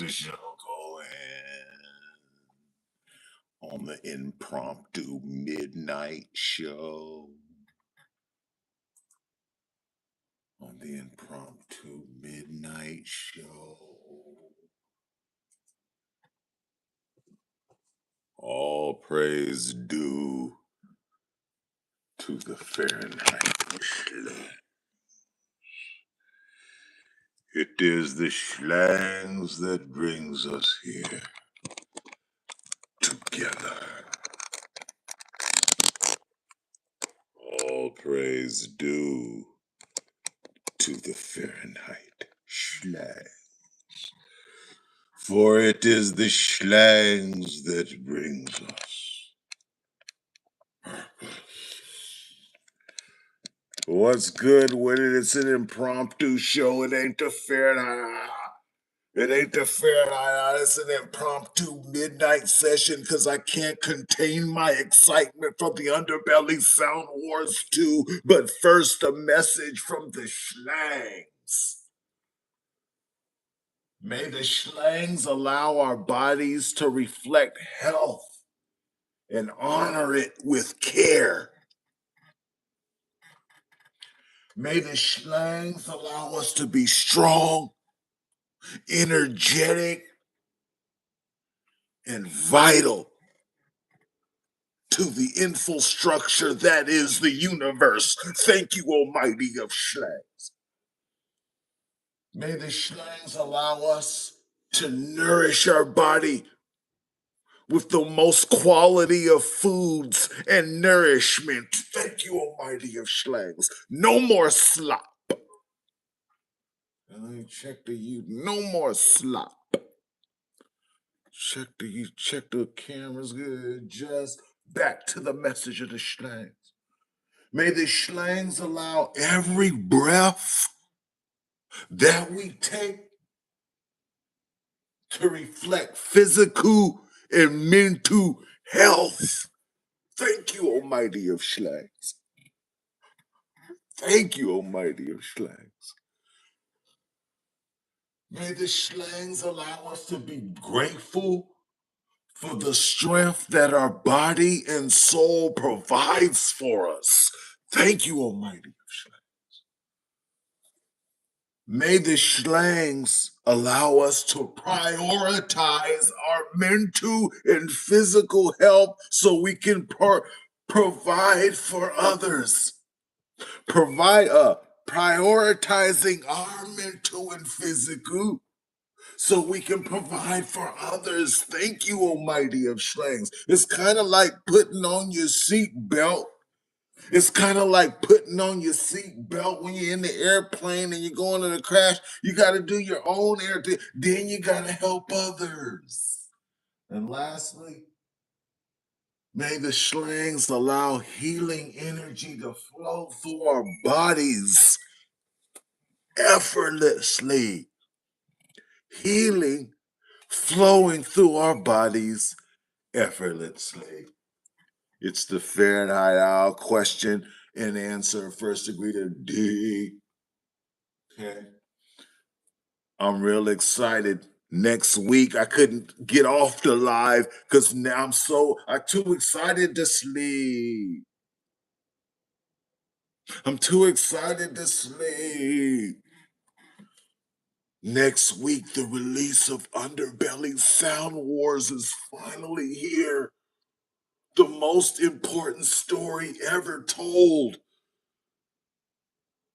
the show going on the impromptu midnight show. On the impromptu midnight show. All praise due to the Fahrenheit Schlang. It is the schlangs that brings us here together. All praise due to the Fahrenheit Schlang. For it is the schlangs that brings us purpose. What's good with it? It's an impromptu show. It ain't the Fahrenheit. It ain't the Fahrenheit. It's an impromptu midnight session because I can't contain my excitement from the Underbelly Sound Wars 2. But first, a message from the schlangs. May the schlangs allow our bodies to reflect health and honor it with care. May the schlangs allow us to be strong, energetic, and vital to the infrastructure that is the universe. Thank you, Almighty of schlangs. May the schlangs allow us to nourish our body with the most quality of foods and nourishment. Thank you, Almighty of schlangs. No more slop. And let me check the you. No more slop. Check the cameras good. Just back to the message of the schlangs. May the schlangs allow every breath that we take to reflect physical and mental health. Thank you, Almighty of schlangs. Thank you, Almighty of schlangs. May the schlangs allow us to be grateful for the strength that our body and soul provides for us. Thank you, Almighty of schlangs. May the schlangs allow us to prioritize our mental and physical health so we can provide for others. Prioritizing our mental and physical so we can provide for others. Thank you, Almighty of schlangs. It's kind of like putting on your seatbelt. It's kind of like putting on your seatbelt when you're in the airplane and you're going to the crash. You got to do your own then you got to help others. And lastly, may the schlangs allow healing energy to flow through our bodies effortlessly. Healing flowing through our bodies effortlessly. It's the Fahrenheit question and answer, first degree to D. Okay. I'm real excited. Next week, I couldn't get off the live because now I'm too excited to sleep. I'm too excited to sleep. Next week, the release of Underbelly Sound Wars is finally here. The most important story ever told.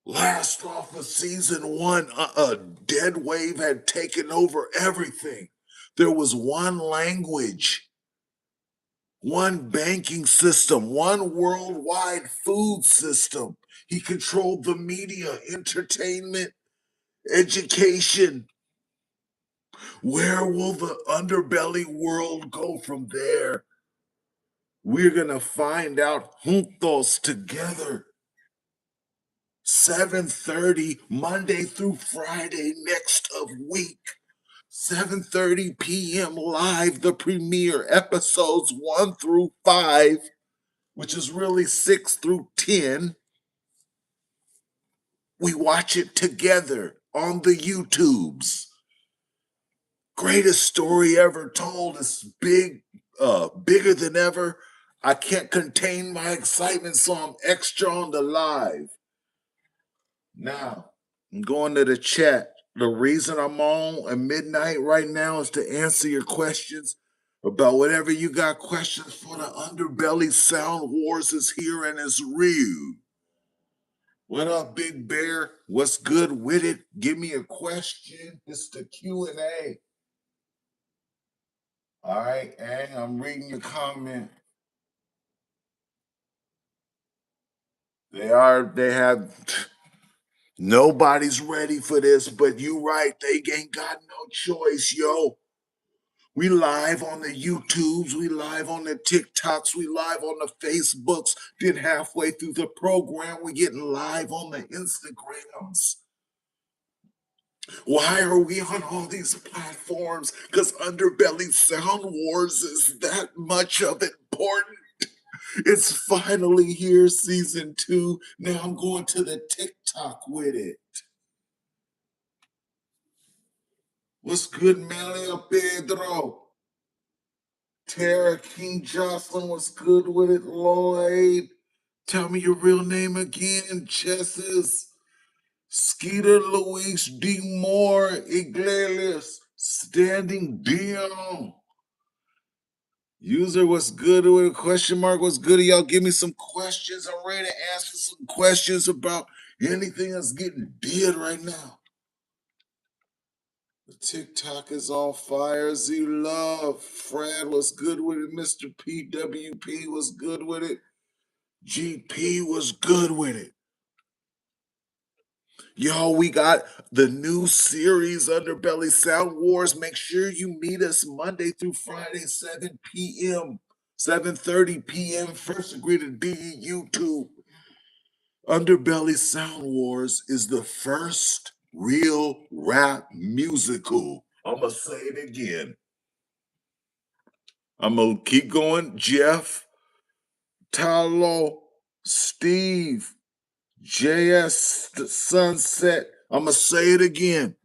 Last off of season 1, a dead wave had taken over everything. There was one language, one banking system, one worldwide food system. He controlled the media, entertainment, education. Where will the underbelly world go from there? We're going to find out juntos together. 7:30 Monday through Friday next of week. 7:30 p.m. live, the premiere, episodes 1 through 5, which is really 6 through 10. We watch it together on the YouTubes. greatest story ever told. It's bigger than ever. I can't contain my excitement, so I'm extra on the live. Now, I'm going to the chat. The reason I'm on at midnight right now is to answer your questions about whatever you got questions for. The Underbelly Sound Wars is here and it's real. What up, Big Bear? What's good with it? Give me a question. It's the Q&A. All right, and I'm reading your comment. They have, nobody's ready for this, but you right, they ain't got no choice, yo. We live on the YouTubes, we live on the TikToks, we live on the Facebooks. Then halfway through the program, we getting live on the Instagrams. Why are we on all these platforms? Because Underbelly Sound Wars is that much of important. It's finally here, season 2. Now I'm going to the TikTok with it. What's good, Melia Pedro? Tara King Jocelyn, what's good with it, Lloyd? Tell me your real name again, Chesses. Skeeter Luis D. Moore Iglesias, Standing Dion. User, what's good with a question mark? What's good? Y'all give me some questions. I'm ready to answer some questions about anything that's getting dead right now. The TikTok is on fire. Z Love. Fred, what's good with it? Mr. PWP was good with it. GP was good with it. Yo, we got the new series Underbelly Sound Wars. Make sure you meet us Monday through Friday, 7 p.m., 7:30 p.m. First Degree The D.E YouTube. Underbelly Sound Wars is the first real rap musical. I'm going to say it again. I'm going to keep going. Jeff, Talo, Steve, JS Sunset. I'm going to say it again.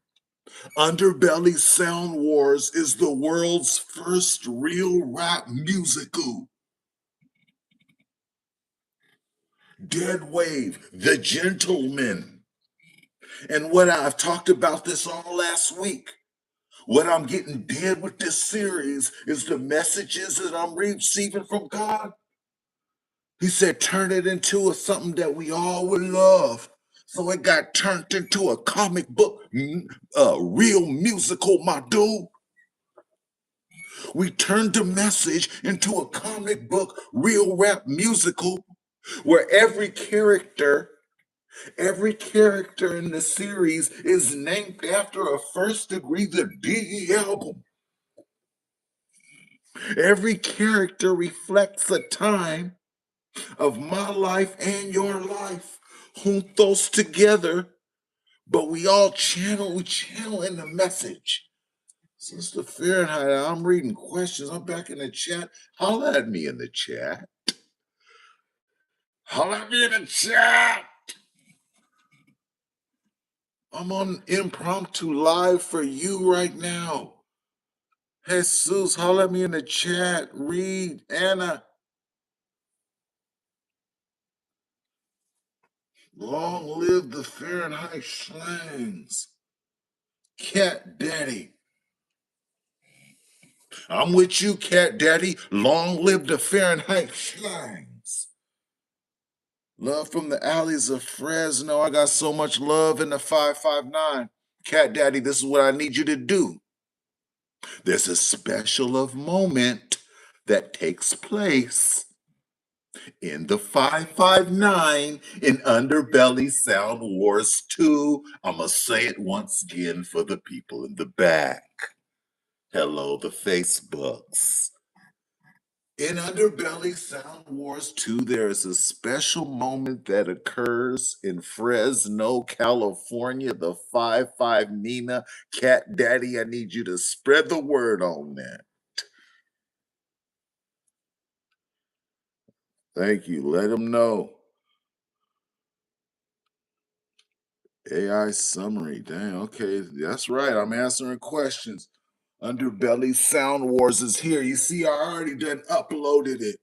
Underbelly Sound Wars is the world's first real rap musical. Dead Wave, The Gentleman. And what I've talked about this all last week. What I'm getting dead with this series is the messages that I'm receiving from God. He said, turn it into something that we all would love. So it got turned into a comic book, a real musical, my dude. We turned the message into a comic book, real rap musical, where every character in the series is named after a First Degree The D.E album. Every character reflects a time of my life and your life, juntos together, but we channel in the message. Sister Fahrenheit, I'm reading questions. I'm back in the chat. Holla at me in the chat. Holla at me in the chat. I'm on impromptu live for you right now. Jesus, holla at me in the chat. Read, Anna. Long live the Fahrenheit slangs. Cat Daddy. I'm with you, Cat Daddy. Long live the Fahrenheit slangs. Love from the alleys of Fresno. I got so much love in the 559. Cat Daddy, this is what I need you to do. There's a special of moment that takes place in the 559 in Underbelly Sound Wars 2. I'm going to say it once again for the people in the back. Hello, the Facebooks. In Underbelly Sound Wars 2, there is a special moment that occurs in Fresno, California. The 5-5 Nina. Cat Daddy, I need you to spread the word on that. Thank you. Let them know. AI summary. Dang, okay. That's right. I'm answering questions. Underbelly Sound Wars is here. You see, I already done uploaded it.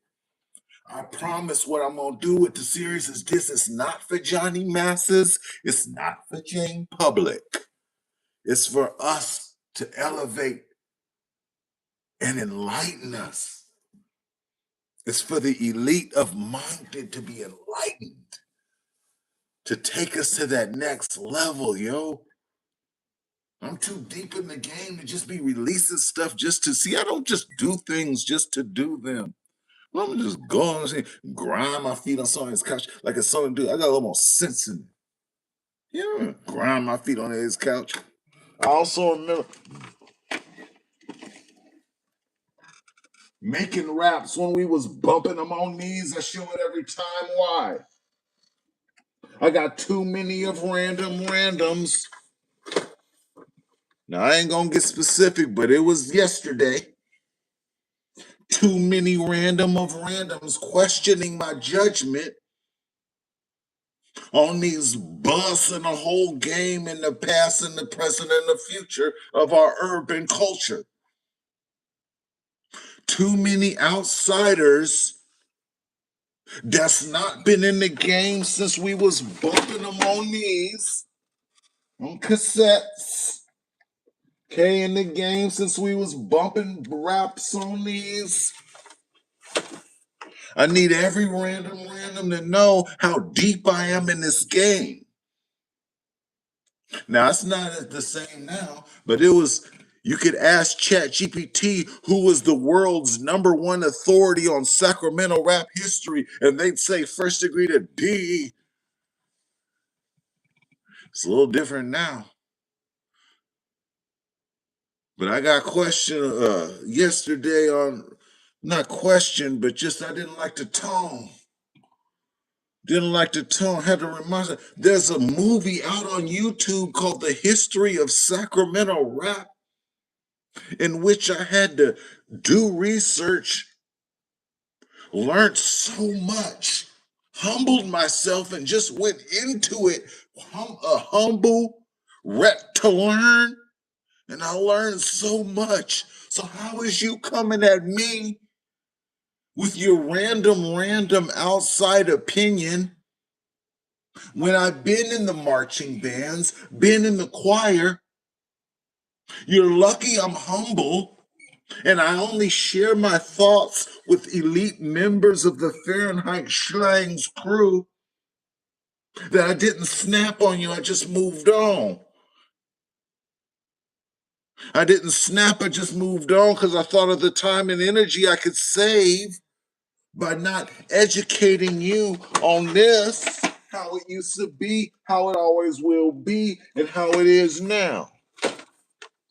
I promise what I'm gonna do with the series is this. It's not for Johnny Masses. It's not for Jane Public. It's for us to elevate and enlighten us. It's for the elite of minded to be enlightened, to take us to that next level, yo. I'm too deep in the game to just be releasing stuff just to see. I don't just do things just to do them. I'm just going and grind my feet on somebody's couch like it's something to do. I got a little more sense in it. Yeah, grind my feet on his couch. I also remember making raps when we was bumping them on knees. I show it every time. Why? I got too many of randoms. Now I ain't gonna get specific, but it was yesterday. Too many randoms questioning my judgment on these bus and the whole game in the past and the present and the future of our urban culture. Too many outsiders that's not been in the game since we was bumping them on knees, on cassettes. Okay, in the game since we was bumping raps on these. I need every random to know how deep I am in this game. Now it's not the same now, but it was. You could ask ChatGPT who was the world's #1 authority on Sacramento rap history, and they'd say First Degree The D.E. It's a little different now. But I got questioned yesterday on, not questioned, but just I didn't like the tone. Didn't like the tone. Had to remind myself. There's a movie out on YouTube called The History of Sacramento Rap, in which I had to do research, learned so much, humbled myself, and just went into it. A humble rep to learn, and I learned so much. So how is you coming at me with your random outside opinion when I've been in the marching bands, been in the choir? You're lucky I'm humble and I only share my thoughts with elite members of the Fahrenheit Schlang's crew, that I didn't snap on you, I just moved on. I didn't snap, I just moved on because I thought of the time and energy I could save by not educating you on this, how it used to be, how it always will be, and how it is now.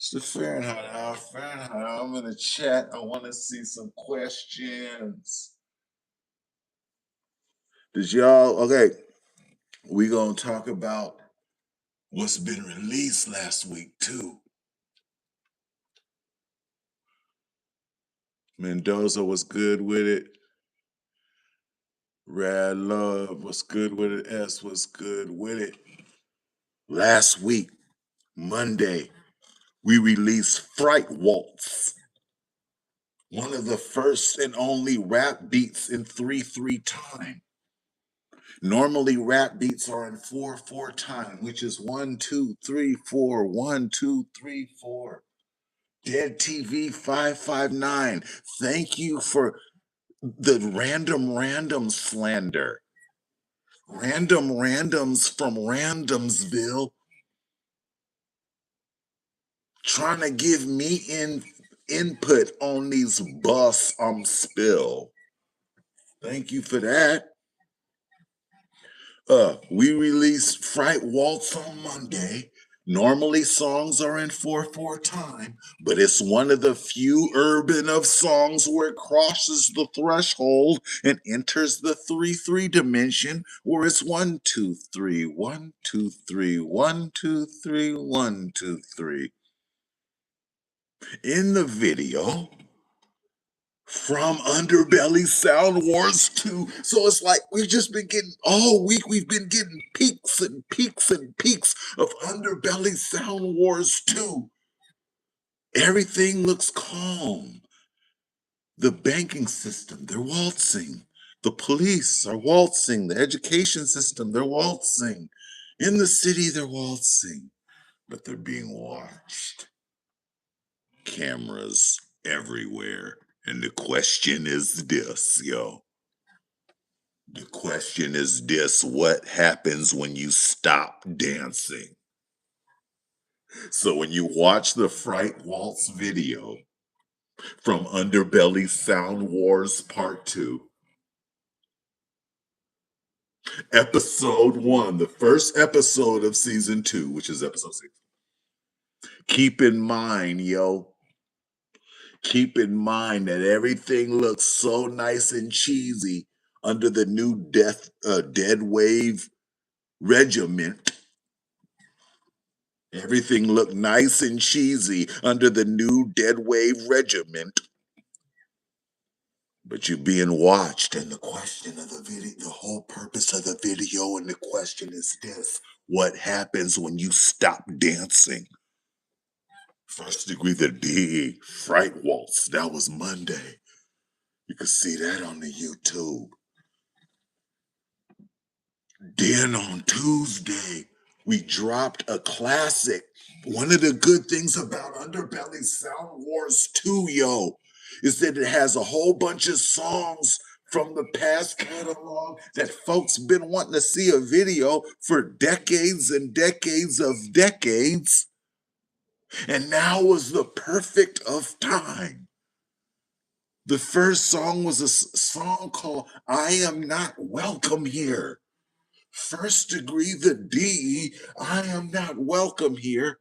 It's the Fahrenheit. Fahrenheit. I'm in the chat. I want to see some questions. Did y'all, okay, we gonna talk about what's been released last week too. Mendoza was good with it. Rad Love was good with it. S was good with it. Last week, Monday, we released Fright Waltz, one of the first and only rap beats in 3/3 time. Normally, rap beats are in 4/4 time, which is 1, 2, 3, 4, 1, 2, 3, 4. Dead TV 559. Thank you for the random slander. Randoms from Randomsville trying to give me input on these bus spill. Thank you for that. We released Fright Waltz on Monday. Normally songs are in 4/4 time, but it's one of the few urban of songs where it crosses the threshold and enters the 3/3 dimension, where it's 1, 2, 3, 1, 2, 3, 1, 2, 3, 1, 2, 3. In the video, from Underbelly Sound Wars 2. So it's like we've just been getting, all week we've been getting peaks and peaks and peaks of Underbelly Sound Wars 2. Everything looks calm. The banking system, they're waltzing. The police are waltzing. The education system, they're waltzing. In the city, they're waltzing. But they're being watched. Cameras everywhere. And the question is this, yo. The question is this: what happens when you stop dancing? So when you watch the Fright Waltz video from Underbelly Sound Wars Part 2, Episode 1, the first episode of Season 2, which is Episode 6. Keep in mind, yo, keep in mind that everything looks so nice and cheesy under the new Dead Wave regiment. Everything looked nice and cheesy under the new Dead Wave regiment. But you're being watched, and the question of the video, the whole purpose of the video, and the question is this: what happens when you stop dancing? First Degree The D.E. Fright Waltz. That was Monday. You can see that on the YouTube. Then on Tuesday, we dropped a classic. One of the good things about Underbelly Sound Wars 2, yo, is that it has a whole bunch of songs from the past catalog that folks been wanting to see a video for decades and decades of decades. And now was the perfect of time. The first song was a song called I Am Not Welcome Here. First Degree The D.E. I Am Not Welcome Here.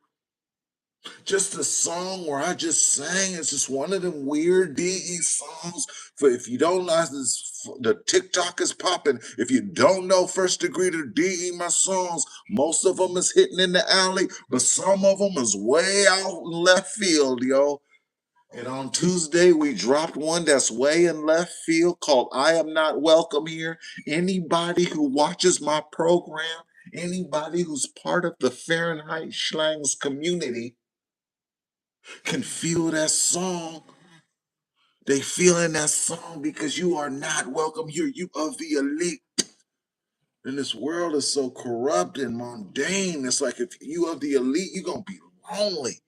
Just a song where I just sang. It's just one of them weird D.E. songs. For if you don't know, the TikTok is popping. If you don't know First Degree The D.E. my songs, most of them is hitting in the alley, but some of them is way out in left field, yo. And on Tuesday, we dropped one that's way in left field called I Am Not Welcome Here. Anybody who watches my program, anybody who's part of the Fahrenheit Schlangs community can feel that song. They feeling that song because you are not welcome here. You are the elite. And this world is so corrupt and mundane. It's like if you are the elite, you're going to be lonely.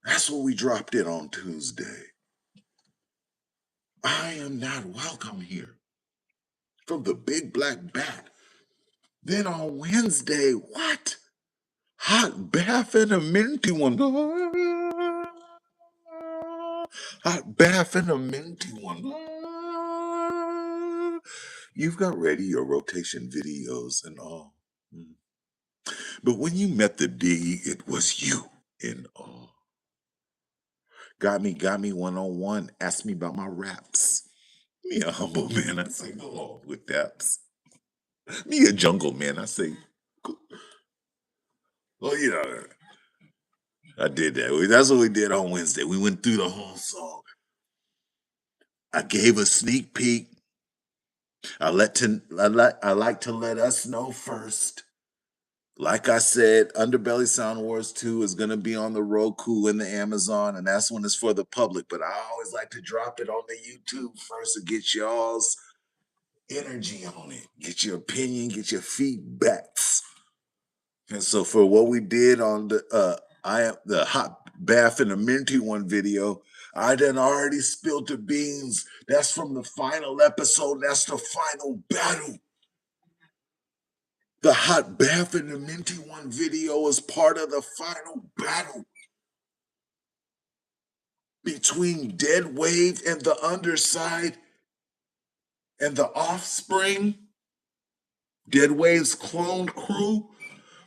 That's what we dropped it on Tuesday. I am not welcome here. From the Big Black Bat. Then on Wednesday, what? Hot bath and a minty one. Hot bath and a minty one. You've got ready your rotation videos and all. But when you met the D, it was you in all. Got me 101. Asked me about my raps. Me a humble man, I say go on with raps. Me a jungle man, I say, well, you know, I did that. That's what we did on Wednesday. We went through the whole song. I gave a sneak peek. I like to let us know first. Like I said, Underbelly Sound Wars 2 is going to be on the Roku and the Amazon, and that's when it's for the public. But I always like to drop it on the YouTube first to get y'all's energy on it, get your opinion, get your feedbacks. And so for what we did on the hot bath and the minty one video, I done already spilled the beans. That's from the final episode. That's the final battle. The hot bath and the minty one video is part of the final battle between Dead Wave and the Underside and the Offspring, Dead Wave's clone crew,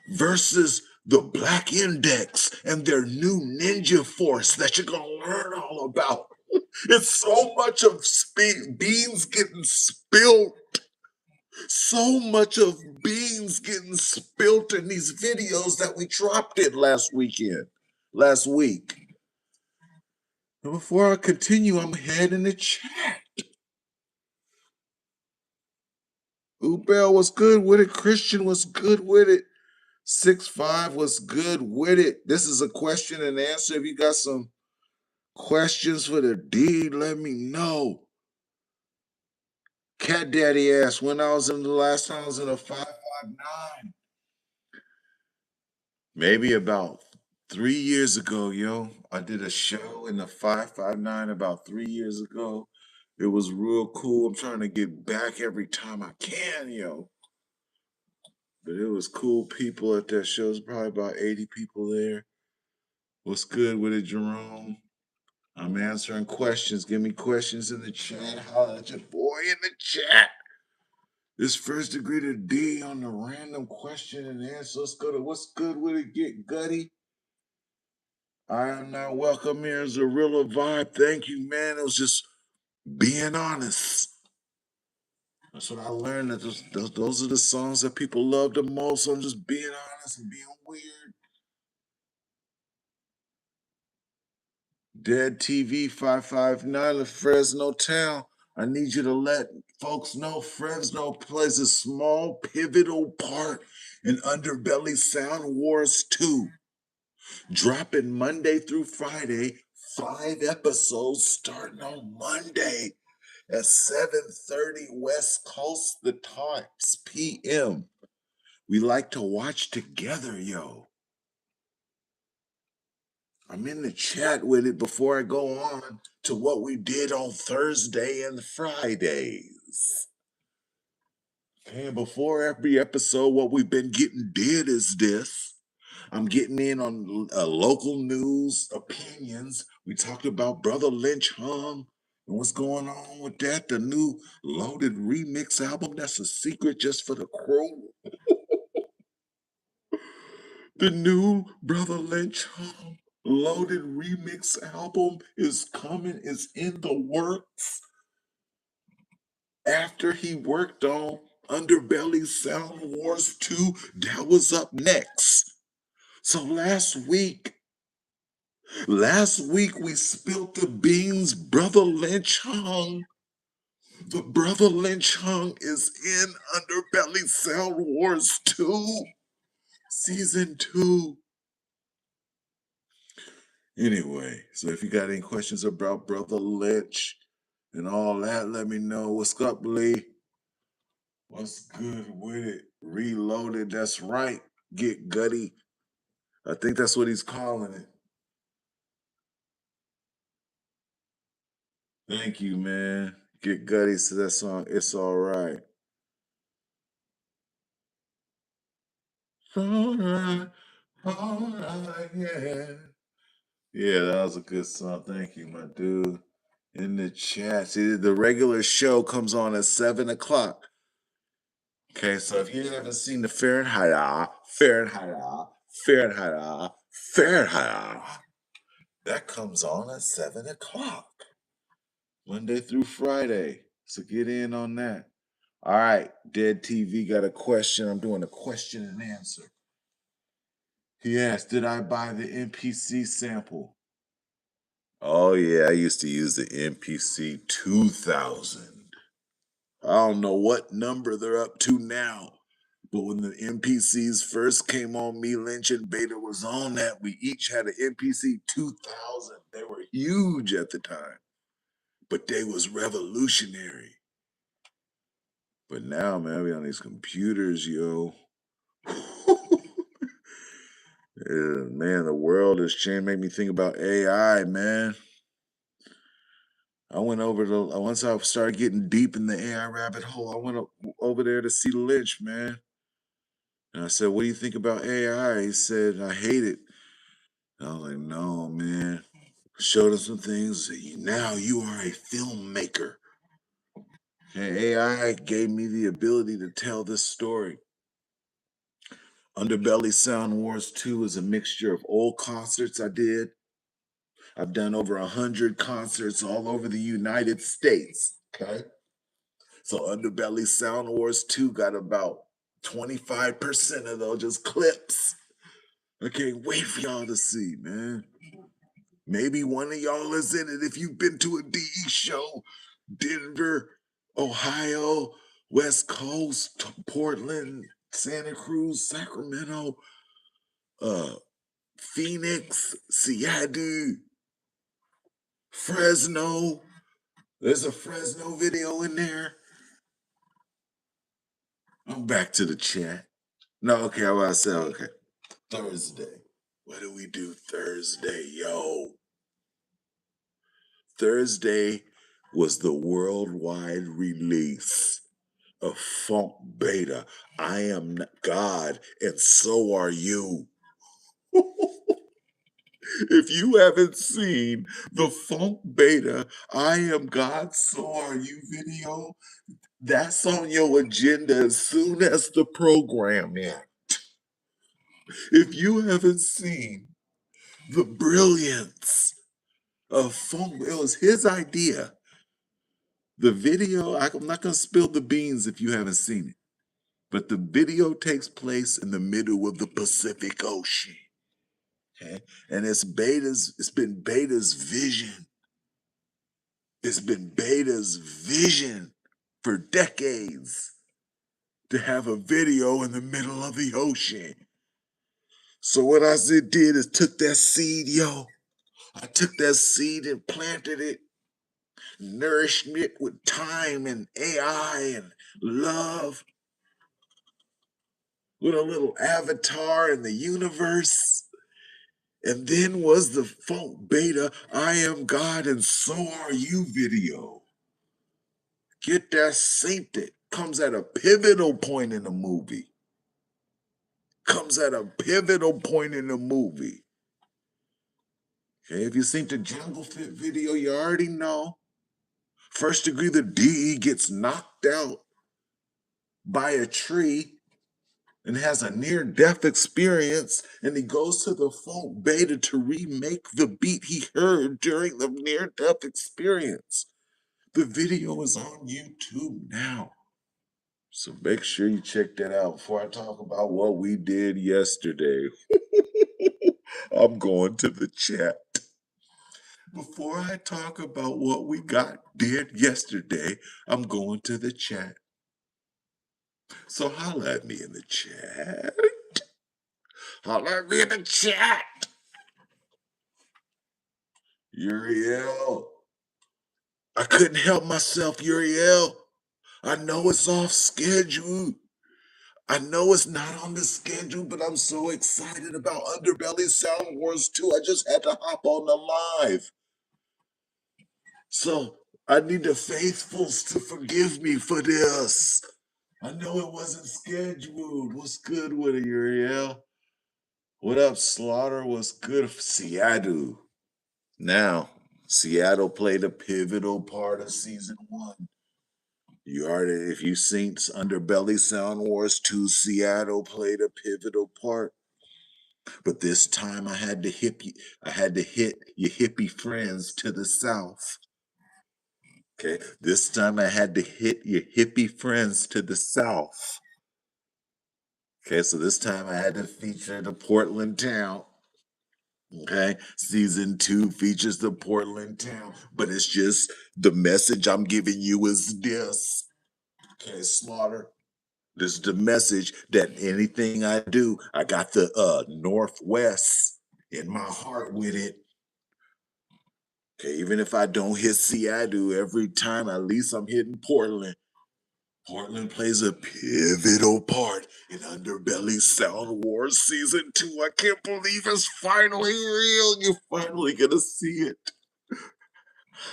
versus the Black Index and their new ninja force that you're going to learn all about. It's so much of beans getting spilled. So much of beans getting spilt in these videos that we dropped it last week. And before I continue, I'm head in the chat. Ubel was good with it. Christian was good with it. 6'5" was good with it. This is a question and answer. If you got some Questions for the D? Let me know. Cat Daddy asked when I was in the last time I was in a 559. Maybe about 3 years ago, yo. I did a show in the 559 about 3 years ago. It was real cool. I'm trying to get back every time I can, yo. But it was cool people at that show. There's probably about 80 people there. What's good with it, Jerome? I'm answering questions. Give me questions in the chat. Holla at your boy in the chat. This first degree to D on the random question and answer. Let's go to what's good with it. Get gutty. I am not welcome here as a real vibe. Thank you, man. It was just being honest. That's what I learned. That those are the songs that people love the most. So I'm just being honest and being weird. Dead TV 559 of Fresno Town. I need you to let folks know Fresno plays a small pivotal part in Underbelly Sound Wars 2. Dropping Monday through Friday, 5 episodes starting on Monday at 7:30 West Coast the times PM. We like to watch together, yo. I'm in the chat with it before I go on to what we did on Thursday and Fridays. Okay, before every episode, what we've been getting did is this. I'm getting in on local news, opinions. We talked about Brother Lynch Hung and what's going on with that. The new Loaded remix album, that's a secret just for the crew. The new Brother Lynch Hung Loaded remix album is coming, is in the works. After he worked on Underbelly Sound Wars 2, that was up next. So last week we spilled the beans. Brother Lynch Hung. The Brother Lynch Hung is in Underbelly Sound Wars 2, Season 2. Anyway, so if you got any questions about Brother Lynch and all that, let me know. What's up, Lee? What's good with it? Reloaded, that's right. Get gutty. I think that's what he's calling it. Thank you, man. Get gutty to that song. It's all right. All right, yeah. Yeah, that was a good song. Thank you, my dude. In the chat. See, the regular show comes on at 7 o'clock. Okay, so if you haven't seen the Fahrenheit, that comes on at 7 o'clock, Monday through Friday. So get in on that. All right, Dead TV got a question. I'm doing a question and answer. He asked, did I buy the MPC sample? Oh, yeah, I used to use the MPC 2000. I don't know what number they're up to now. But when the MPCs first came on, me, Lynch, and Beta was on that, we each had an MPC 2000. They were huge at the time, but they was revolutionary. But now, man, we on these computers, yo. Yeah, man, the world has changed. Made me think about AI, man. I went over to once I started getting deep in the AI rabbit hole. I went over there to see Lynch, man. And I said, "What do you think about AI?" He said, "I hate it." And I was like, "No, man." Showed him some things. Now you are a filmmaker. And AI gave me the ability to tell this story. Underbelly Sound Wars 2 is a mixture of old concerts I did. I've done over 100 concerts all over the United States. Okay. So Underbelly Sound Wars 2 got about 25% of those just clips. I can't wait for y'all to see, man. Maybe one of y'all is in it if you've been to a DE show. Denver, Ohio, West Coast, Portland, Santa Cruz, Sacramento, Phoenix, Seattle. Fresno. There's a Fresno video in there. I'm back to the chat. No, okay, I was to say, okay. Thursday. What do we do Thursday, yo? Thursday was the worldwide release of Funk Beta. I am God, and so are you. If you haven't seen the Funk Beta, I am God, so are you video, that's on your agenda as soon as the program ends. If you haven't seen the brilliance of Funk, it was his idea. The video, I'm not going to spill the beans if you haven't seen it, but the video takes place in the middle of the Pacific Ocean. Okay? And it's been Beta's vision. It's been Beta's vision for decades to have a video in the middle of the ocean. So what I did is took that seed, yo. I took that seed and planted it, nourished it with time and AI and love, with a little avatar in the universe. And then was the Funk Beta, I am God and so are you video. Get that synced. It comes at a pivotal point in the movie. Comes at a pivotal point in the movie. Okay, if you seen the Jungle Fit video, you already know. First Degree The D.E gets knocked out by a tree and has a near-death experience, and he goes to the Funk Beta to remake the beat he heard during the near-death experience. The video is on YouTube now. So make sure you check that out before I talk about what we did yesterday. I'm going to the chat. Before I talk about what we did yesterday, I'm going to the chat. So holla at me in the chat. Holla at me in the chat. Uriel. I couldn't help myself, Uriel. I know it's off schedule. I know it's not on the schedule, but I'm so excited about Underbelly Sound Wars 2. I just had to hop on the live. So I need the faithfuls to forgive me for this. I know it wasn't scheduled. What's good with it, Uriel? What up, Slaughter? What's good? Seattle. Now, Seattle played a pivotal part of season 1. You already, if you seen Underbelly Sound Wars 2, Seattle played a pivotal part. But this time I had to hit your hippie friends to the south. Okay, this time I had to hit your hippie friends to the south. Okay, so this time I had to feature the Portland town. Okay, season 2 features the Portland town, but it's just the message I'm giving you is this. Okay, Slaughter. This is the message that anything I do, I got the Northwest in my heart with it. Okay, even if I don't hit Seattle every time, at least I'm hitting Portland. Portland plays a pivotal part in Underbelly Sound Wars Season 2. I can't believe it's finally real. You're finally gonna see it.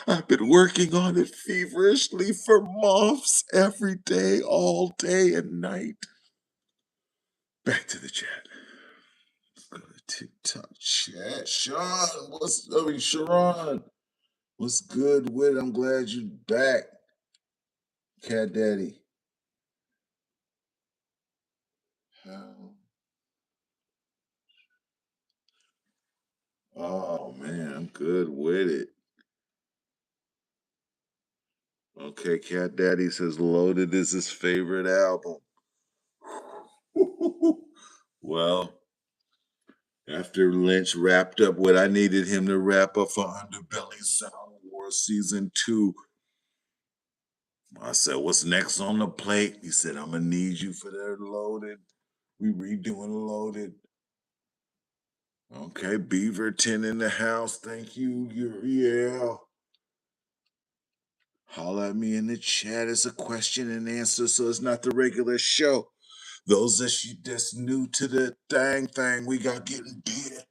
I've been working on it feverishly for months, every day, all day and night. Back to the chat. Go to TikTok chat. Sharon, what's good with it? I'm glad you're back. Cat Daddy. How? Oh man, I'm good with it. Okay, Cat Daddy says Loaded is his favorite album. Well, after Lynch wrapped up what I needed him to wrap up for Underbelly Sound Wars Season 2, I said, what's next on the plate? He said, I'm going to need you for that Loaded. We redoing Loaded. Okay, Beaverton in the house. Thank you, Uriel. Holla at me in the chat. It's a question and answer, so it's not the regular show. Those that's new to the thing, we got getting dead.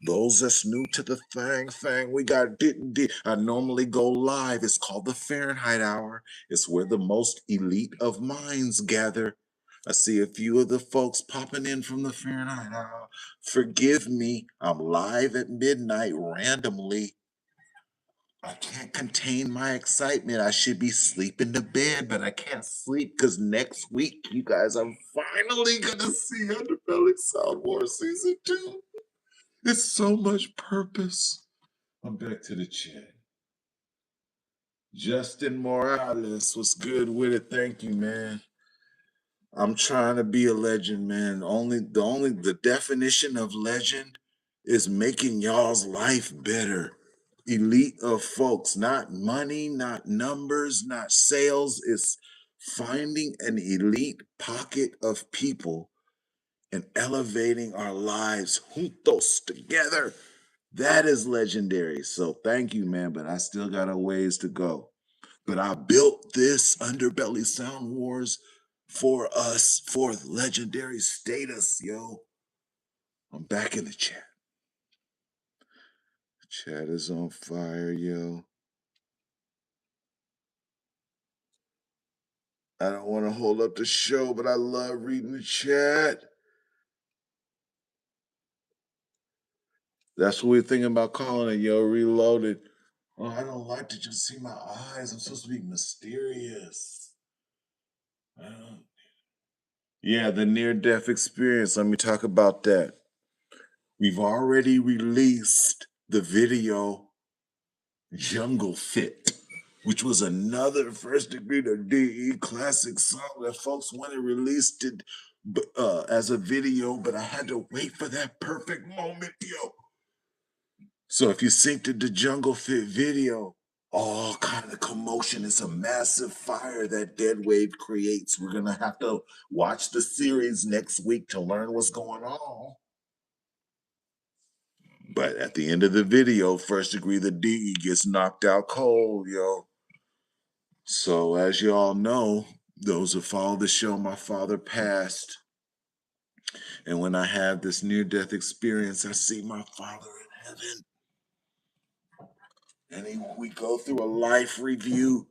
Those that's new to the thing, we got getting dead. I normally go live. It's called the Fahrenheit Hour. It's where the most elite of minds gather. I see a few of the folks popping in from the Fahrenheit Hour. Forgive me, I'm live at midnight randomly. I can't contain my excitement. I should be sleeping to bed, but I can't sleep because next week, you guys are finally going to see Underbelly Sound War Season 2. It's so much purpose. I'm back to the chat. Justin Morales was good with it. Thank you, man. I'm trying to be a legend, man. The definition of legend is making y'all's life better. Elite of folks, not money, not numbers, not sales. It's finding an elite pocket of people and elevating our lives juntos together. That is legendary. So thank you, man. But I still got a ways to go. But I built this Underbelly Sound Wars for us for legendary status, yo. I'm back in the chat. The chat is on fire, yo. I don't want to hold up the show, but I love reading the chat. That's what we're thinking about calling it, yo. Reloaded. Oh, I don't like to just see my eyes. I'm supposed to be mysterious. Yeah, the near-death experience. Let me talk about that. We've already released the video Jungle Fit, which was another First Degree The D.E classic song that folks went and released it as a video, but I had to wait for that perfect moment, yo. So if you synced the Jungle Fit video, all kind of commotion. It's a massive fire that Dead Wave creates. We're gonna have to watch the series next week to learn what's going on. But at the end of the video, First Degree The D.E gets knocked out cold, yo. So as you all know, those who follow the show, my father passed. And when I have this near-death experience, I see my father in heaven. And we go through a life review.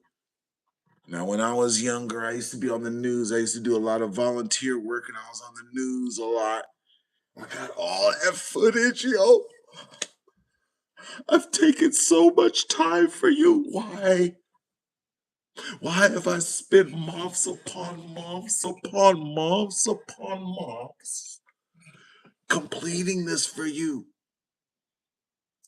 Now, when I was younger, I used to be on the news. I used to do a lot of volunteer work, and I was on the news a lot. I got all that footage, yo. I've taken so much time for you. Why? Why have I spent months upon months upon months upon months completing this for you?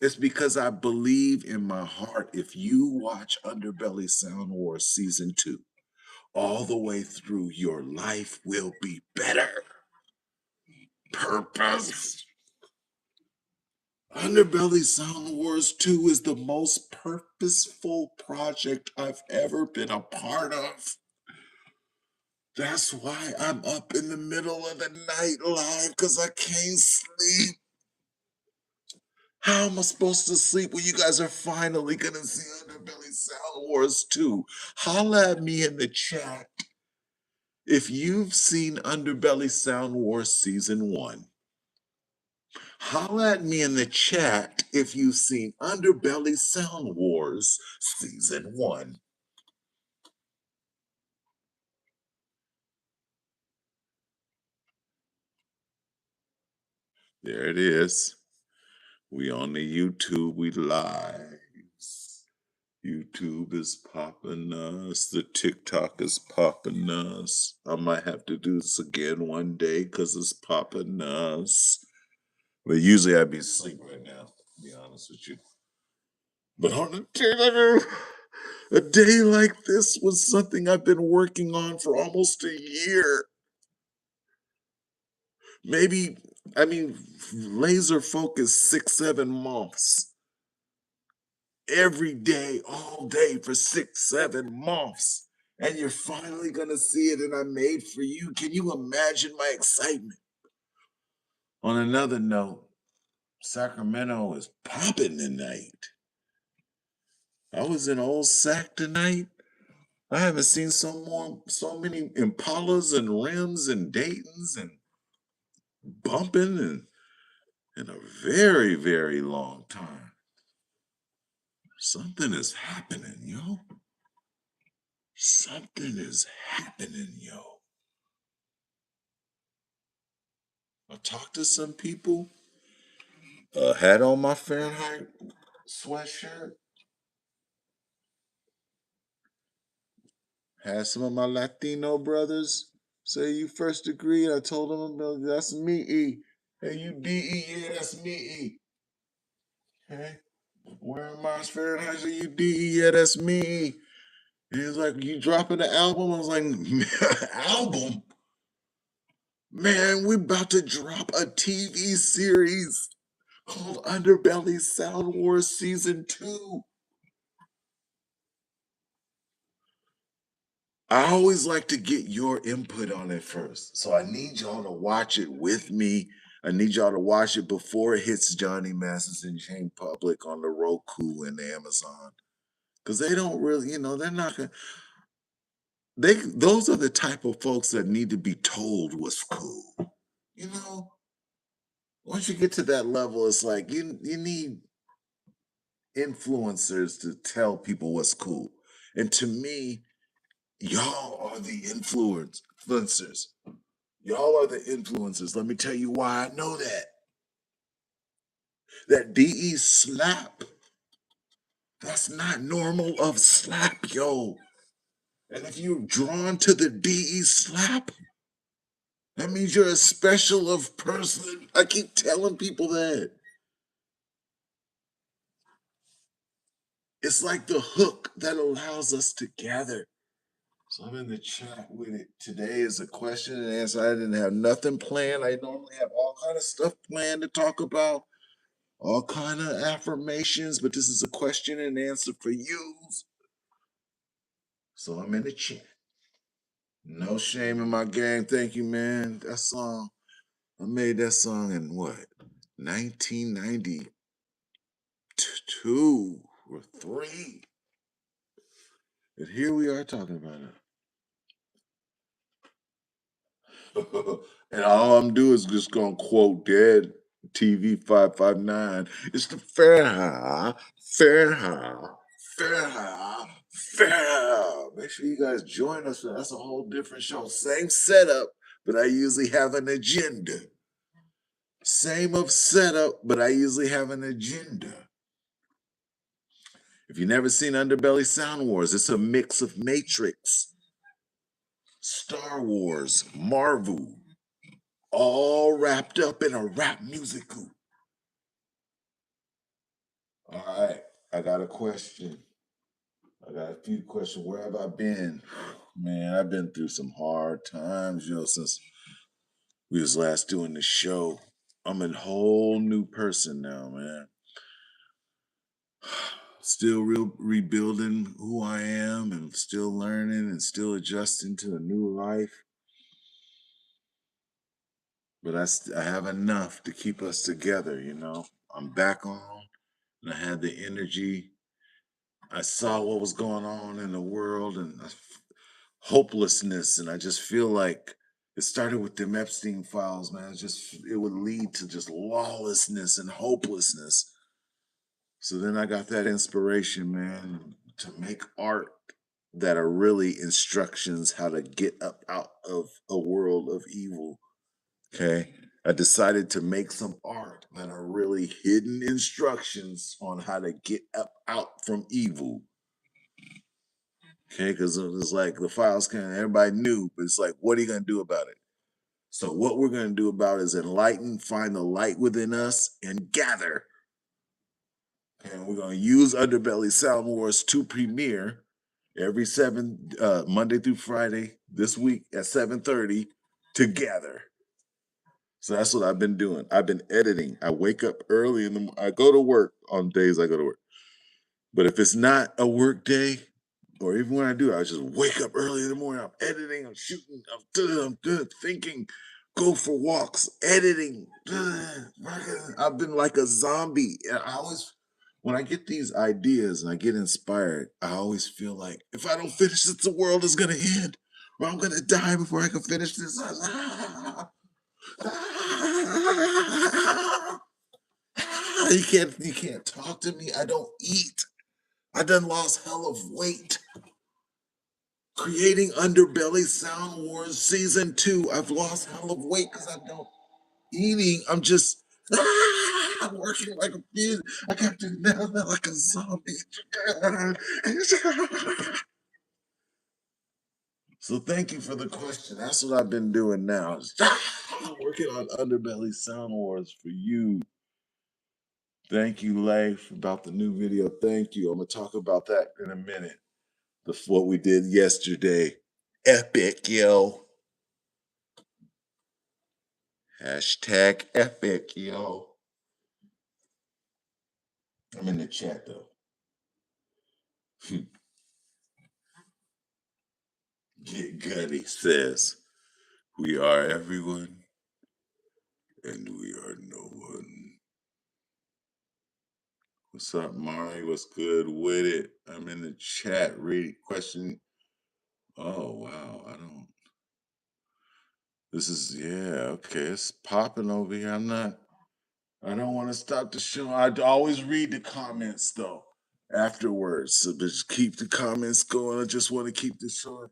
It's because I believe in my heart if you watch Underbelly Sound Wars Season 2 all the way through, your life will be better. Purpose. Underbelly Sound Wars 2 is the most purposeful project I've ever been a part of. That's why I'm up in the middle of the night live, because I can't sleep. How am I supposed to sleep when you guys are finally going to see Underbelly Sound Wars 2? Holla at me in the chat if you've seen Underbelly Sound Wars Season 1. Holla at me in the chat if you've seen Underbelly Sound Wars Season 1. There it is. We on the YouTube, we live. YouTube is popping us. The TikTok is popping us. I might have to do this again one day because it's popping us. But usually I'd be asleep right now, to be honest with you. But on a day like this was something I've been working on for almost a year. Maybe, laser focus 6-7 months. Every day, all day for 6-7 months. And you're finally going to see it, and I made for you. Can you imagine my excitement? On another note, Sacramento is popping tonight. I was in Old Sac tonight. I haven't seen so many Impalas and Rims and Daytons and bumping and in a very, very long time. Something is happening, yo. Something is happening, yo. I talked to some people, had on my Fahrenheit sweatshirt, had some of my Latino brothers say you first degree. I told them that's me, E. Hey, you D.E. Yeah, that's me, E. Okay. Wearing my Fahrenheit, say you D.E. Yeah, that's me, E. And he's like, you dropping the album? I was like, album? Man, we about to drop a TV series called Underbelly Sound Wars Season 2. I always like to get your input on it first. So I need y'all to watch it with me. I need y'all to watch it before it hits Johnny Masses and Shane Public on the Roku and the Amazon. Because they don't really, they're not gonna those are the type of folks that need to be told what's cool. You know, once you get to that level, it's like you need influencers to tell people what's cool. And to me, y'all are the influencers. Y'all are the influencers. Let me tell you why I know that. That DE slap, that's not normal of slap, yo. And if you're drawn to the DE slap, that means you're a special of person. I keep telling people that. It's like the hook that allows us to gather. So I'm in the chat with it. Today is a question and answer. I didn't have nothing planned. I normally have all kind of stuff planned to talk about, all kind of affirmations, but this is a question and answer for you. So I'm in the chat. No shame in my game. Thank you, man. That song, I made that song in what? 1992 or 3. And here we are talking about it. And all I'm doing is just gonna quote Dead TV 559. It's the Fair, Fair, Fair, Fair. Make sure you guys join us. That's a whole different show. Same setup, but I usually have an agenda. Same of setup, but I usually have an agenda. If you've never seen Underbelly Sound Wars, it's a mix of Matrix, Star Wars, Marvel, all wrapped up in a rap musical. All right, I got a question. I got a few questions. Where have I been? Man, I've been through some hard times, since we was last doing the show. I'm a whole new person now, man. Still rebuilding who I am and still learning and still adjusting to a new life. But I have enough to keep us together, I'm back on and I had the energy. I saw what was going on in the world and hopelessness. And I just feel like it started with them Epstein files, man. It would lead to just lawlessness and hopelessness. So then I got that inspiration, man, to make art that are really instructions how to get up out of a world of evil. Okay. I decided to make some art that are really hidden instructions on how to get up out from evil. Okay, because it was like the files everybody knew, but it's like, what are you gonna do about it? So what we're gonna do about it is enlighten, find the light within us, and gather. And we're gonna use Underbelly Sound Wars to premiere every Monday through Friday this week at 7:30 together. So that's what I've been doing. I've been editing. I wake up early I go to work on days I go to work. But if it's not a work day, or even when I do, I just wake up early in the morning. I'm editing, I'm shooting, I'm good, thinking, go for walks, editing. I've been like a zombie. And when I get these ideas and I get inspired, I always feel like if I don't finish this, the world is gonna end, or I'm gonna die before I can finish this. You can't talk to me. I don't eat. I done lost hell of weight. Creating Underbelly Sound Wars Season 2. I've lost hell of weight because I don't eating. I'm just I'm working like a kid. I got to now like a zombie. So thank you for the question. That's what I've been doing now. I'm working on Underbelly Sound Wars for you. Thank you, Leif, about the new video. Thank you. I'm gonna talk about that in a minute. What we did yesterday. Epic, yo. Hashtag epic, yo. I'm in the chat though. Get Gutty says, we are everyone and we are no one. What's up, Mari? What's good with it? I'm in the chat reading question. Oh wow, this is okay. It's popping over here. I don't want to stop the show. I always read the comments though afterwards. So just keep the comments going. I just want to keep this short.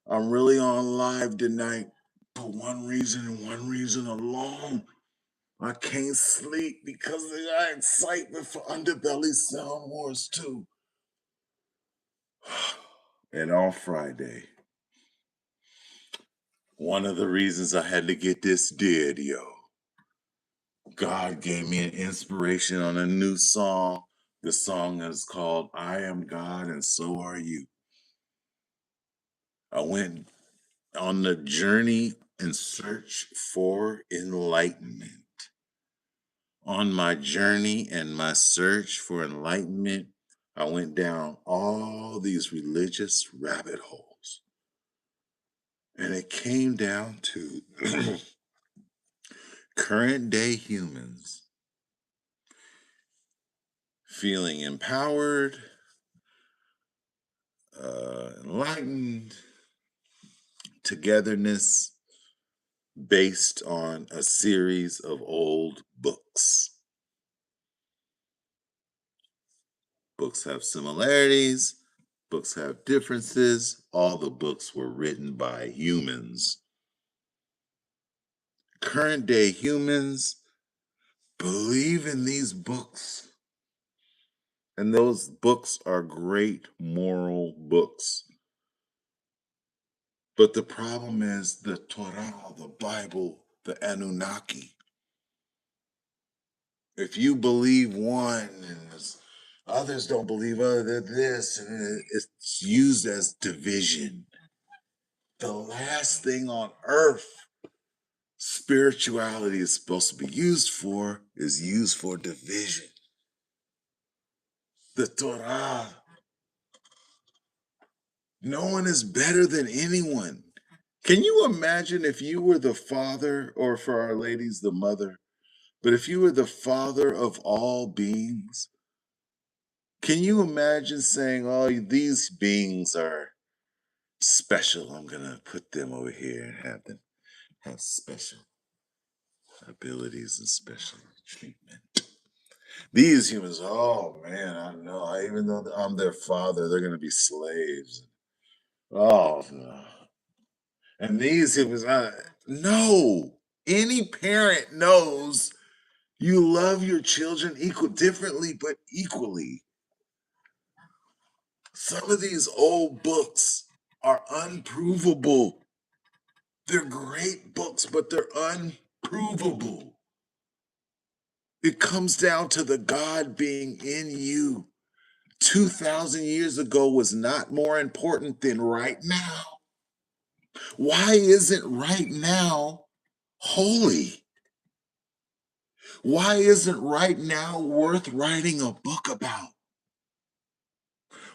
I'm really on live tonight for one reason and one reason alone. I can't sleep because of the excitement for Underbelly Sound Wars 2. And on Friday, one of the reasons I had to get this did, yo. God gave me an inspiration on a new song. The song is called I Am God and So Are You. I went on the journey and search for enlightenment. On my journey and my search for enlightenment, I went down all these religious rabbit holes. And it came down to current day humans feeling empowered, enlightened, togetherness based on a series of old books. Books have similarities, books have differences. All the books were written by humans. Current day humans believe in these books, and those books are great moral books. But the problem is the Torah, the Bible, the Anunnaki. If you believe one and others don't believe other than this, and it's used as division. The last thing on earth spirituality is supposed to be used for is used for division. The Torah. No one is better than anyone. Can you imagine if you were the father, or for our ladies, the mother, but if you were the father of all beings, can you imagine saying, oh, these beings are special. I'm going to put them over here and have them have special abilities and special treatment. These humans, oh man, I know. Even though I'm their father, they're going to be slaves. Oh, no. And these humans, no. Any parent knows you love your children differently, but equally. Some of these old books are unprovable. They're great books, but they're unprovable. It comes down to the God being in you. 2,000 years ago was not more important than right now. Why isn't right now holy? Why isn't right now worth writing a book about?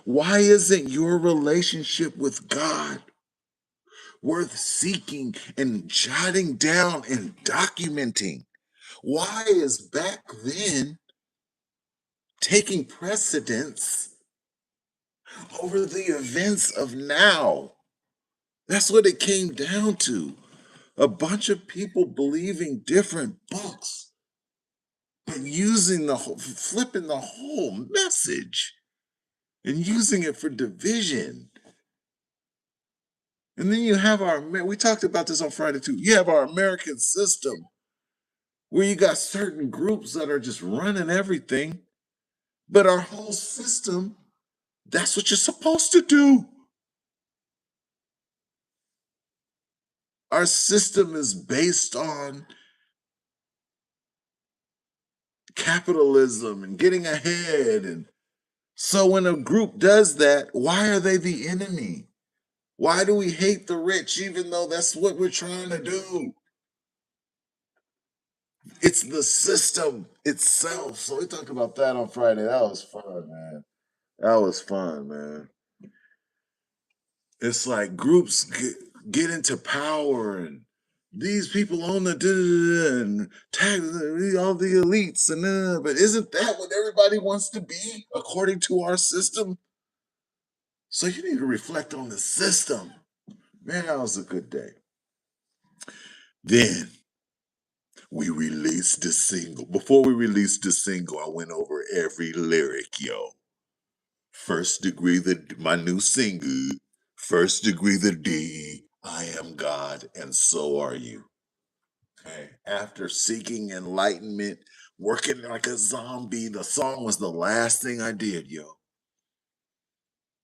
Why isn't your relationship with God worth seeking and jotting down and documenting? Why is back then taking precedence over the events of now. That's what it came down to. A bunch of people believing different books, but using flipping the whole message and using it for division. And then you have we talked about this on Friday too. You have our American system where you got certain groups that are just running everything, but our whole system, that's what you're supposed to do. Our system is based on capitalism and getting ahead. And so when a group does that, why are they the enemy? Why do we hate the rich even though that's what we're trying to do? It's the system itself. So we talked about that on Friday. That was fun, man. That was fun, man. It's like groups get into power and these people own the and tag all the elites and but isn't that what everybody wants to be according to our system? So you need to reflect on the system. Man, that was a good day. Then we released the single. Before we released the single, I went over every lyric, yo. First degree my new single. First degree the D. I am God, and so are you. Okay. After seeking enlightenment, working like a zombie, the song was the last thing I did, yo.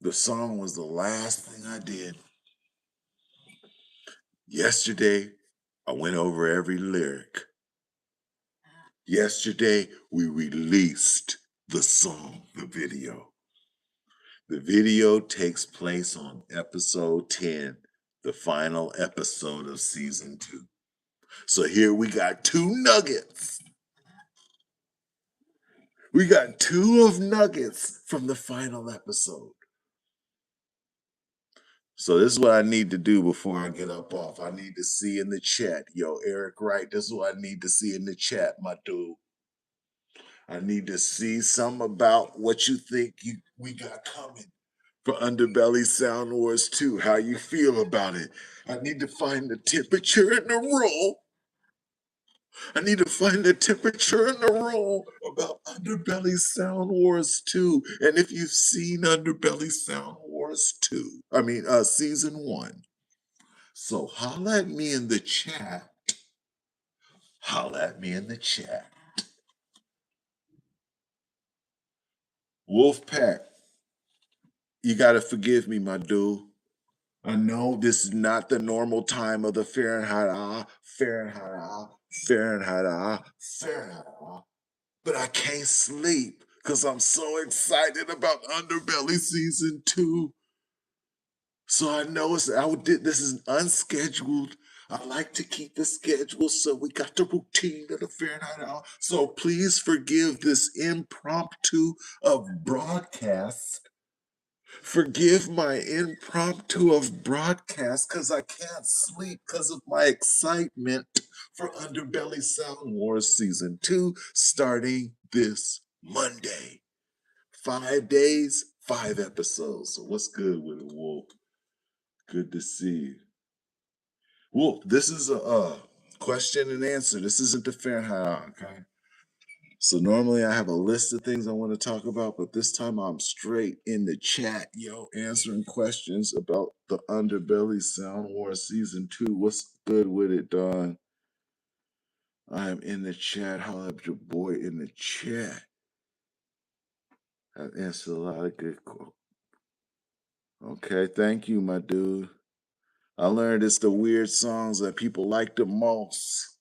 The song was the last thing I did. Yesterday, I went over every lyric. Yesterday, we released the song, the video. The video takes place on episode 10, the final episode of season 2. So here we got 2 nuggets. We got 2 of nuggets from the final episode. So this is what I need to do before I get up off. I need to see in the chat. Yo, Eric Wright, this is what I need to see in the chat, my dude. I need to see some about what you think we got coming for Underbelly Sound Wars 2. How you feel about it. I need to find the temperature in the room. I need to find the temperature in the room about Underbelly Sound Wars 2. And if you've seen Underbelly Sound Wars 2, season 1. So holla at me in the chat. Holla at me in the chat. Wolfpack, you gotta forgive me, my dude. I know this is not the normal time of the Fahrenheit, but I can't sleep because I'm so excited about Underbelly season 2. So I know this is unscheduled. I like to keep the schedule, so we got the routine of the Fahrenheit. So please forgive this impromptu of broadcast. Forgive my impromptu of broadcast because I can't sleep because of my excitement for Underbelly Sound Wars Season 2 starting this Monday. 5 days, 5 episodes. So what's good with it, Wolf? Good to see you. Wolf, this is a question and answer. This isn't the Fahrenheit, okay? So normally I have a list of things I want to talk about, but this time I'm straight in the chat, yo, answering questions about the Underbelly Sound War Season 2. What's good with it, Don? I am in the chat. Holla at your boy in the chat. I've answered a lot of good questions. Okay, thank you, my dude. I learned it's the weird songs that people like the most.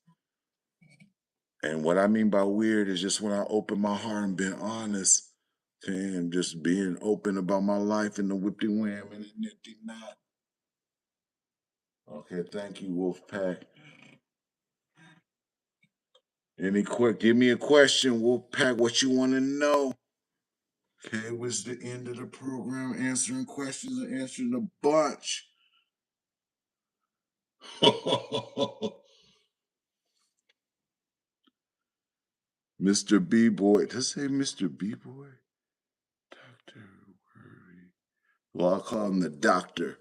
And what I mean by weird is just when I open my heart and been honest, and just being open about my life and the whippy wham and the nifty knot. Okay, thank you, Wolfpack. Give me a question, Wolfpack, what you want to know? Okay, what's the end of the program? Answering questions and answering a bunch. Mr. B-Boy. Does it say Mr. B-Boy? Dr. Worry. Well, I'll call him the doctor.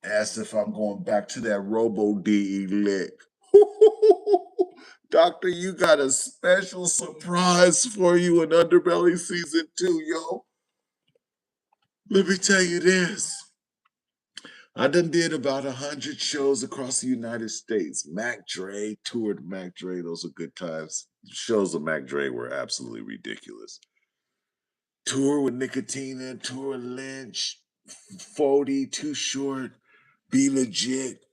Asked if I'm going back to that Robo DE lick. Doctor, you got a special surprise for you in Underbelly Season 2, yo. Let me tell you this. I done did about 100 shows across the United States. Mac Dre, toured Mac Dre. Those are good times. Shows of Mac Dre were absolutely ridiculous. Tour with Nicotina, tour with Lynch, 40, Too Short, Be Legit.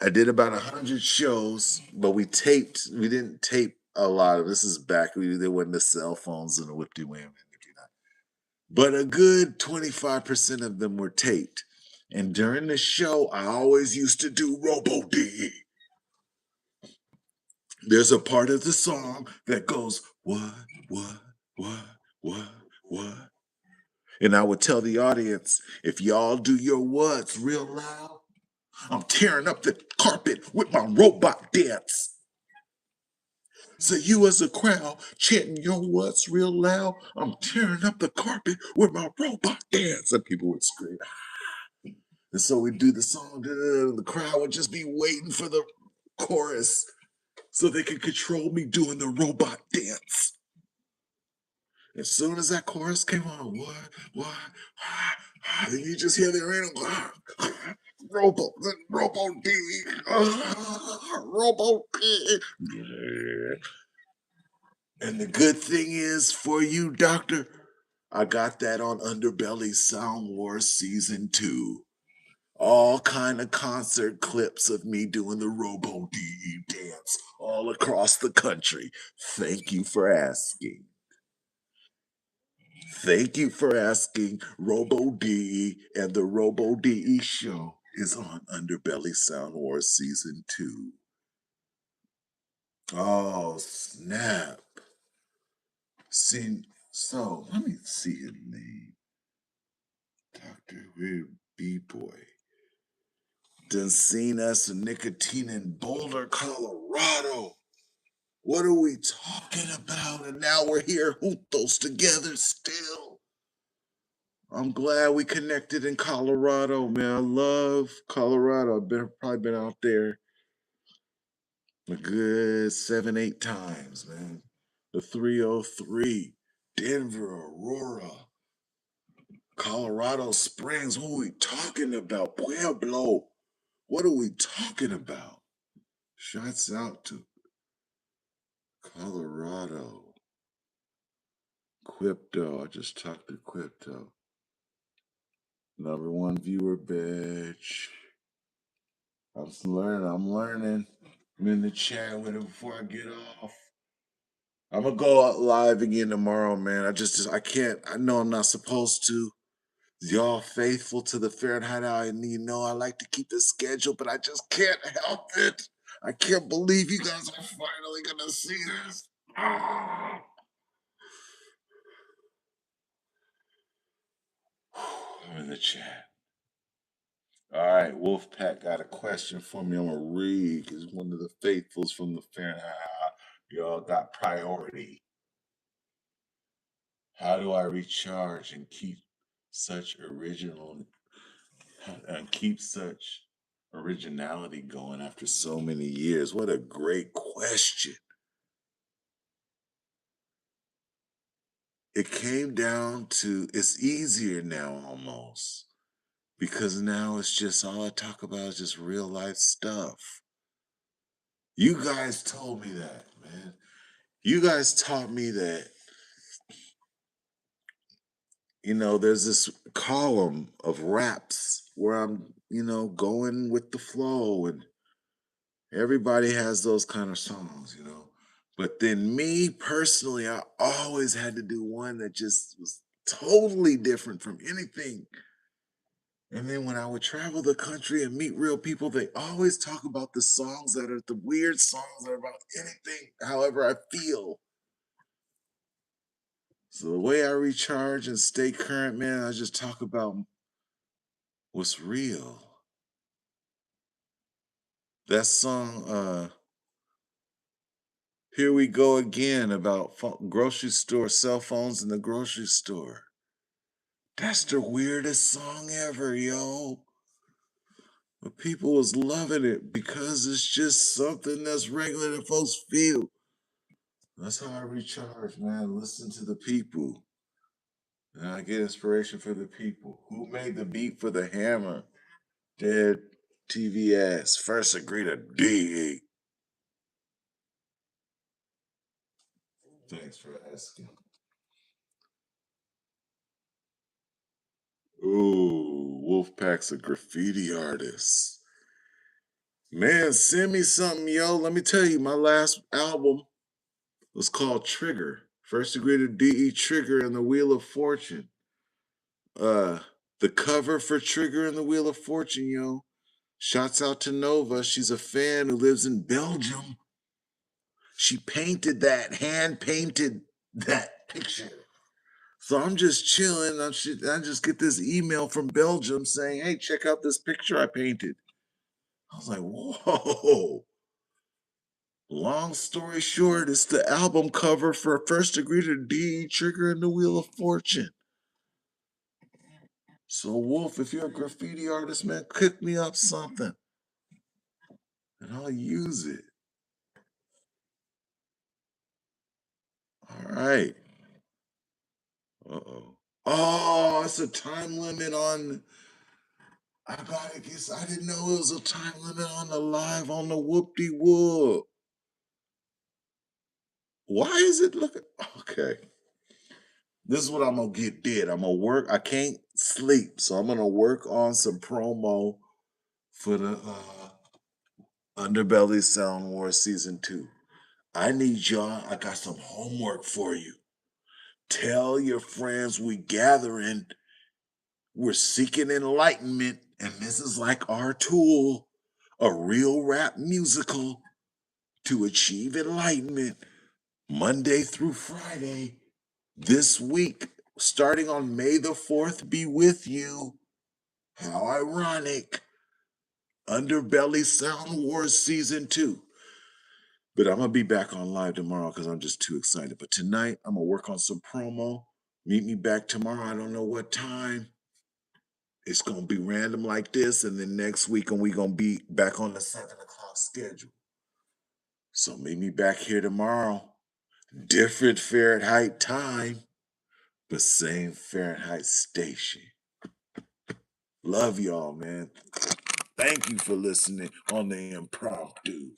I did about 100 shows, but we didn't tape a lot of this. Is back, there wasn't the cell phones and the whippy wham. But a good 25% of them were taped. And during the show, I always used to do Robo DE. There's a part of the song that goes, what, what, what? And I would tell the audience, if y'all do your what's real loud, I'm tearing up the carpet with my robot dance. So you as a crowd chanting your what's real loud, I'm tearing up the carpet with my robot dance. And people would scream. And so we'd do the song, the crowd would just be waiting for the chorus so they could control me doing the robot dance. As soon as that chorus came on, what, and you just hear the arena, Robo D, Robo D. And the good thing is for you, Doctor, I got that on Underbelly Sound Wars Season 2. All kind of concert clips of me doing the Robo DE dance all across the country. Thank you for asking. Thank you for asking. Robo DE and the Robo DE show is on Underbelly Sound Wars Season 2. Oh, snap. See, so let me see his name. Dr. Weird B-Boy. Done seen us in Nicotina in Boulder, Colorado. What are we talking about? And now we're here, juntos together still. I'm glad we connected in Colorado, man. I love Colorado. Probably been out there a good 7, 8 times, man. The 303, Denver, Aurora, Colorado Springs. What are we talking about? Pueblo. What are we talking about? Shouts out to Colorado. Crypto. I just talked to Crypto. Number one viewer, bitch. I'm learning. I'm in the chat with it before I get off. I'm gonna go out live again tomorrow, man. I can't. I know I'm not supposed to. Y'all faithful to the Fahrenheit Hour, and you know I like to keep the schedule, but I just can't help it. I can't believe you guys are finally gonna see this. Ah. I'm in the chat. All right, Wolfpack got a question for me. I'm gonna read because one of the faithfuls from the Fahrenheit Hour, y'all got priority. How do I recharge and keep such originality going after so many years? What a great question. It came down to it's easier now almost because now it's just all I talk about is just real life stuff. You guys told me that, man. You guys taught me that, there's this column of raps where I'm, going with the flow, and everybody has those kind of songs. But then me personally, I always had to do one that just was totally different from anything. And then when I would travel the country and meet real people, they always talk about the songs that are the weird songs that are about anything, however I feel. So the way I recharge and stay current, man, I just talk about what's real. That song, Here We Go Again, about grocery store, cell phones in the grocery store. That's the weirdest song ever, yo. But people was loving it because it's just something that's regular that folks feel. That's how I recharge, man. Listen to the people. And I get inspiration for the people. Who made the beat for the hammer? Dead TV ass. First Degree The D.E. Thanks for asking. Ooh, Wolfpack's a graffiti artist. Man, send me something, yo. Let me tell you, my last album was called Trigger. First Degree The D.E. Trigger and the Wheel of Fortune. Uh, the cover for Trigger and the Wheel of Fortune, yo. Shouts out to Nova. She's a fan who lives in Belgium. She painted that, hand painted that picture. So I'm just chilling. I just get this email from Belgium saying, hey, check out this picture I painted. I was like, whoa. Long story short, it's the album cover for First Degree To D, Trigger and the Wheel of Fortune. So, Wolf, if you're a graffiti artist, man, cook me up something and I'll use it. All right. Uh-oh. Oh, it's a time limit on. I gotta guess. I didn't know it was a time limit on the live on the whoop-de-whoop. Why is it looking okay? This is what I'm gonna get did. I'm gonna work. I can't sleep, so I'm gonna work on some promo for the Underbelly Sound War Season 2. I need y'all. I got some homework for you. Tell your friends we gathering. We're seeking enlightenment, and this is like our tool, a real rap musical to achieve enlightenment Monday through Friday this week, starting on May the 4th, be with you. How ironic. Underbelly Sound Wars Season 2. But I'm going to be back on live tomorrow because I'm just too excited. But tonight, I'm going to work on some promo. Meet me back tomorrow. I don't know what time. It's going to be random like this. And then next week, and we're going to be back on the 7 o'clock schedule. So meet me back here tomorrow. Different Fahrenheit time, but same Fahrenheit station. Love y'all, man. Thank you for listening on the impromptu.